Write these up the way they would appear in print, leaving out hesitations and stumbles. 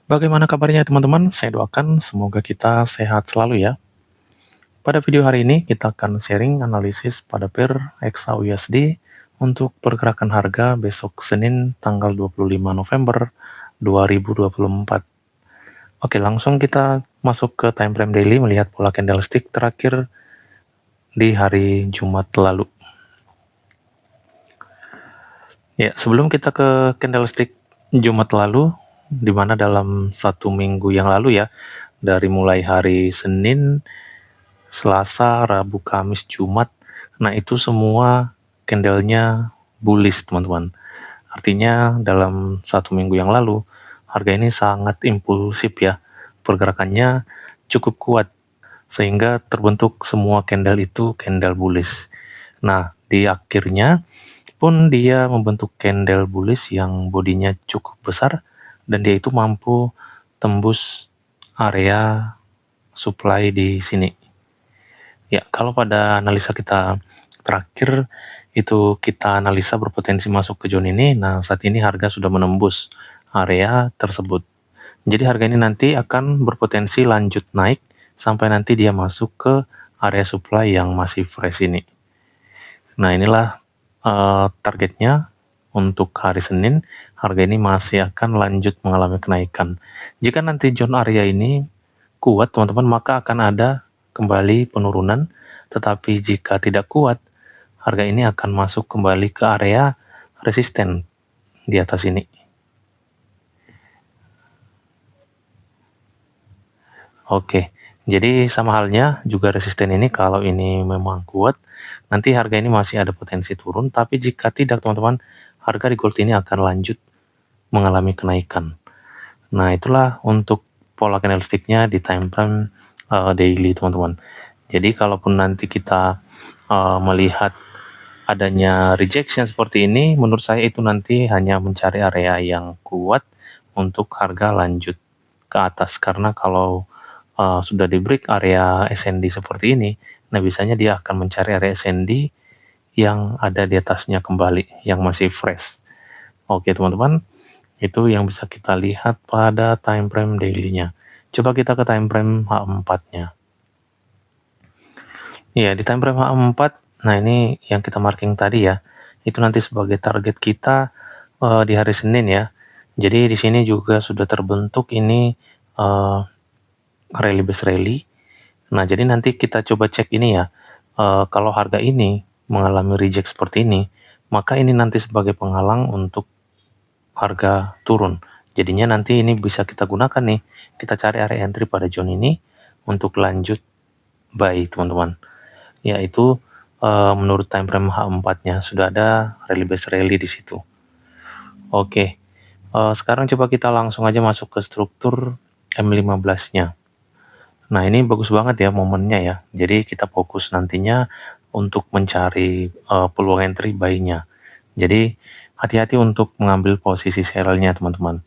Bagaimana kabarnya teman-teman? Saya doakan semoga kita sehat selalu ya. Pada video hari ini kita akan sharing analisis pada pair XAUUSD untuk pergerakan harga besok Senin tanggal 25 November 2024. Oke, langsung kita masuk ke time frame daily melihat pola candlestick terakhir di hari Jumat lalu. Ya, sebelum kita ke candlestick Jumat lalu, di mana dalam satu minggu yang lalu ya, dari mulai hari Senin, Selasa, Rabu, Kamis, Jumat, nah itu semua candlenya bullish teman-teman. Artinya dalam satu minggu yang lalu, harga ini sangat impulsif ya, pergerakannya cukup kuat, sehingga terbentuk semua candle itu candle bullish. Nah, di akhirnya pun dia membentuk candle bullish yang bodinya cukup besar, dan dia itu mampu tembus area supply di sini. Ya, kalau pada analisa kita terakhir itu kita analisa berpotensi masuk ke zone ini, nah saat ini harga sudah menembus area tersebut. Jadi harga ini nanti akan berpotensi lanjut naik sampai nanti dia masuk ke area supply yang masih fresh ini. Nah inilah targetnya untuk hari Senin, harga ini masih akan lanjut mengalami kenaikan. Jika nanti zone area ini kuat teman-teman, maka akan ada kembali penurunan, tetapi jika tidak kuat, harga ini akan masuk kembali ke area resisten di atas ini. Oke, jadi sama halnya juga resisten ini kalau ini memang kuat, nanti harga ini masih ada potensi turun, tapi jika tidak teman-teman, harga di gold ini akan lanjut mengalami kenaikan. Nah itulah untuk pola candlestick-nya di time frame daily teman-teman. Jadi kalaupun nanti kita melihat adanya rejection seperti ini, menurut saya itu nanti hanya mencari area yang kuat untuk harga lanjut ke atas. Karena kalau sudah di break area SND seperti ini, nah biasanya dia akan mencari area SND yang ada di atasnya kembali, yang masih fresh. Oke teman-teman, itu yang bisa kita lihat pada time frame daily-nya. Coba kita ke time frame H4-nya. Ya, di time frame H4, nah ini yang kita marking tadi ya, itu nanti sebagai target kita di hari Senin ya. Jadi di sini juga sudah terbentuk ini rally base rally. Nah, jadi nanti kita coba cek ini ya, kalau harga ini mengalami reject seperti ini, maka ini nanti sebagai penghalang untuk harga turun. Jadinya nanti ini bisa kita gunakan nih, kita cari area entry pada zone ini untuk lanjut buy teman-teman. Yaitu menurut time frame H4-nya sudah ada rally base rally di situ. Oke, sekarang coba kita langsung aja masuk ke struktur M15-nya. Nah ini bagus banget ya momennya ya. Jadi kita fokus nantinya untuk mencari peluang entry buy-nya. Jadi hati-hati untuk mengambil posisi sell-nya teman-teman.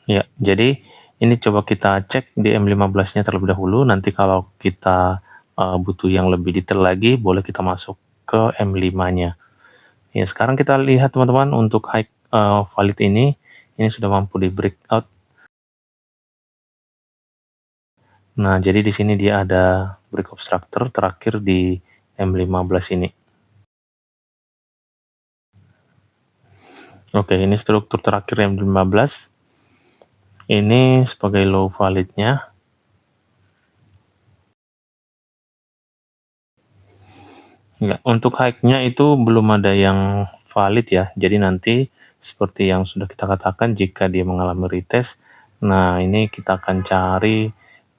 Ya, jadi ini coba kita cek di M15-nya terlebih dahulu. Nanti kalau kita butuh yang lebih detail lagi, boleh kita masuk ke M5-nya. Ya, sekarang kita lihat teman-teman untuk high valid ini sudah mampu di breakout. Nah, jadi di sini dia ada breakout structure terakhir di M15 ini. Oke, ini struktur terakhir M15. Ini sebagai low validnya. Ya, untuk high-nya itu belum ada yang valid ya. Jadi nanti seperti yang sudah kita katakan, jika dia mengalami retest, nah ini kita akan cari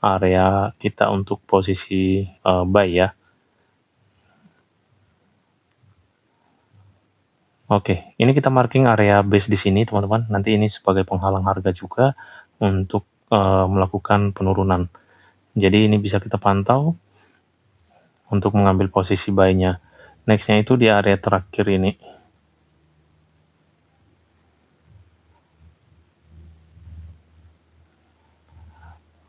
area kita untuk posisi buy ya. Oke, ini kita marking area base di sini teman-teman. Nanti ini sebagai penghalang harga juga untuk melakukan penurunan. Jadi ini bisa kita pantau untuk mengambil posisi buy-nya. Next-nya itu di area terakhir ini.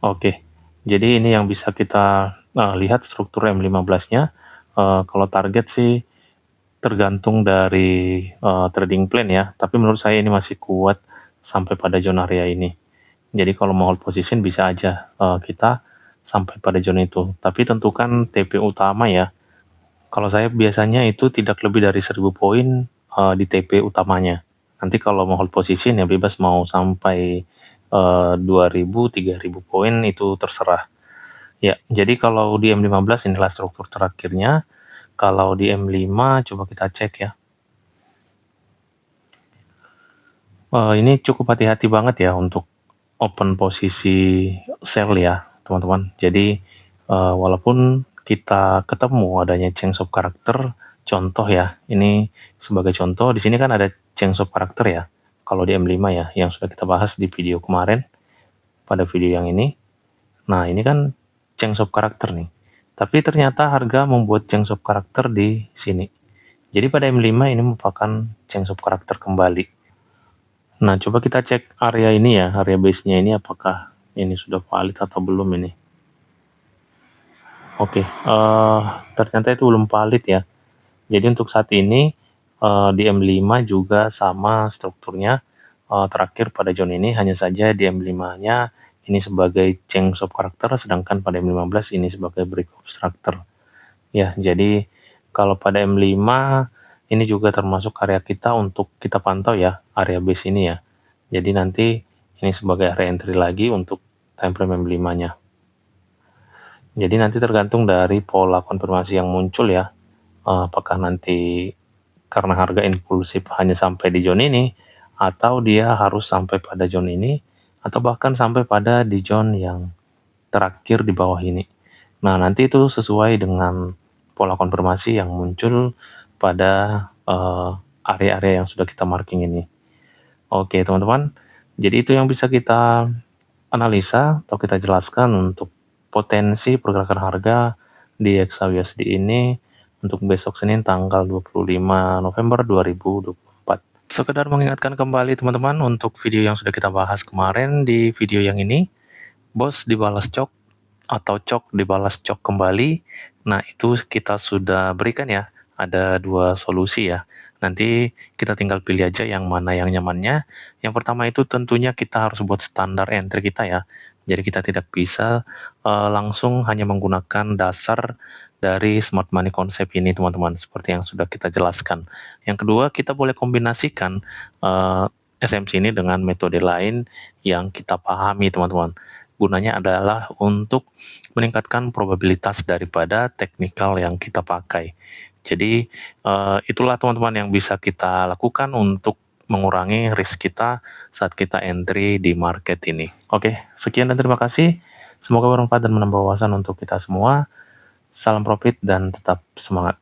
Oke, jadi ini yang bisa kita lihat struktur M15-nya. Kalau target sih tergantung dari trading plan ya, tapi menurut saya ini masih kuat sampai pada zona area ini. Jadi kalau mau hold position bisa aja kita sampai pada zona itu. Tapi tentukan TP utama ya. Kalau saya biasanya itu tidak lebih dari 1000 poin di TP utamanya. Nanti kalau mau hold position ya bebas mau sampai 2000, 3000 poin itu terserah. Ya, jadi kalau di M15 inilah struktur terakhirnya. Kalau di M5 coba kita cek ya. Ini cukup hati-hati banget ya untuk open posisi sell ya, teman-teman. Jadi walaupun kita ketemu adanya change of character, contoh ya, ini sebagai contoh, di sini kan ada change of character ya, kalau di M5 ya, yang sudah kita bahas di video kemarin, pada video yang ini. Nah, ini kan change of character nih. Tapi ternyata harga membuat change of character di sini. Jadi pada M5 ini merupakan change of character kembali. Nah, coba kita cek area ini ya, area base-nya ini apakah ini sudah valid atau belum ini. Oke, ternyata itu belum valid ya. Jadi untuk saat ini di M5 juga sama strukturnya, terakhir pada zone ini, hanya saja di M5-nya ini sebagai change of character, sedangkan pada M15 ini sebagai break of structure. Ya, jadi kalau pada M5 ini juga termasuk area kita untuk kita pantau ya, area base ini ya. Jadi nanti ini sebagai area entry lagi untuk time frame M5-nya. Jadi nanti tergantung dari pola konfirmasi yang muncul ya, apakah nanti karena harga impulsif hanya sampai di zone ini, atau dia harus sampai pada zone ini, atau bahkan sampai pada di zone yang terakhir di bawah ini. Nah, nanti itu sesuai dengan pola konfirmasi yang muncul pada area-area yang sudah kita marking ini. Oke, teman-teman. Jadi itu yang bisa kita analisa atau kita jelaskan untuk potensi pergerakan harga di XAUSD ini untuk besok Senin tanggal 25 November 2024. Sekedar mengingatkan kembali teman-teman untuk video yang sudah kita bahas kemarin di video yang ini, bos dibalas cok atau cok dibalas cok kembali. Nah, itu kita sudah berikan ya, ada dua solusi ya. Nanti kita tinggal pilih aja yang mana yang nyamannya. Yang pertama itu tentunya kita harus buat standar entry kita ya. Jadi kita tidak bisa langsung hanya menggunakan dasar dari smart money konsep ini teman-teman, seperti yang sudah kita jelaskan. Yang kedua, kita boleh kombinasikan SMC ini dengan metode lain yang kita pahami teman-teman. Gunanya adalah untuk meningkatkan probabilitas daripada teknikal yang kita pakai. Jadi itulah teman-teman yang bisa kita lakukan untuk mengurangi risk kita saat kita entry di market ini. Oke, sekian dan terima kasih. Semoga bermanfaat dan menambah wawasan untuk kita semua. Salam profit dan tetap semangat.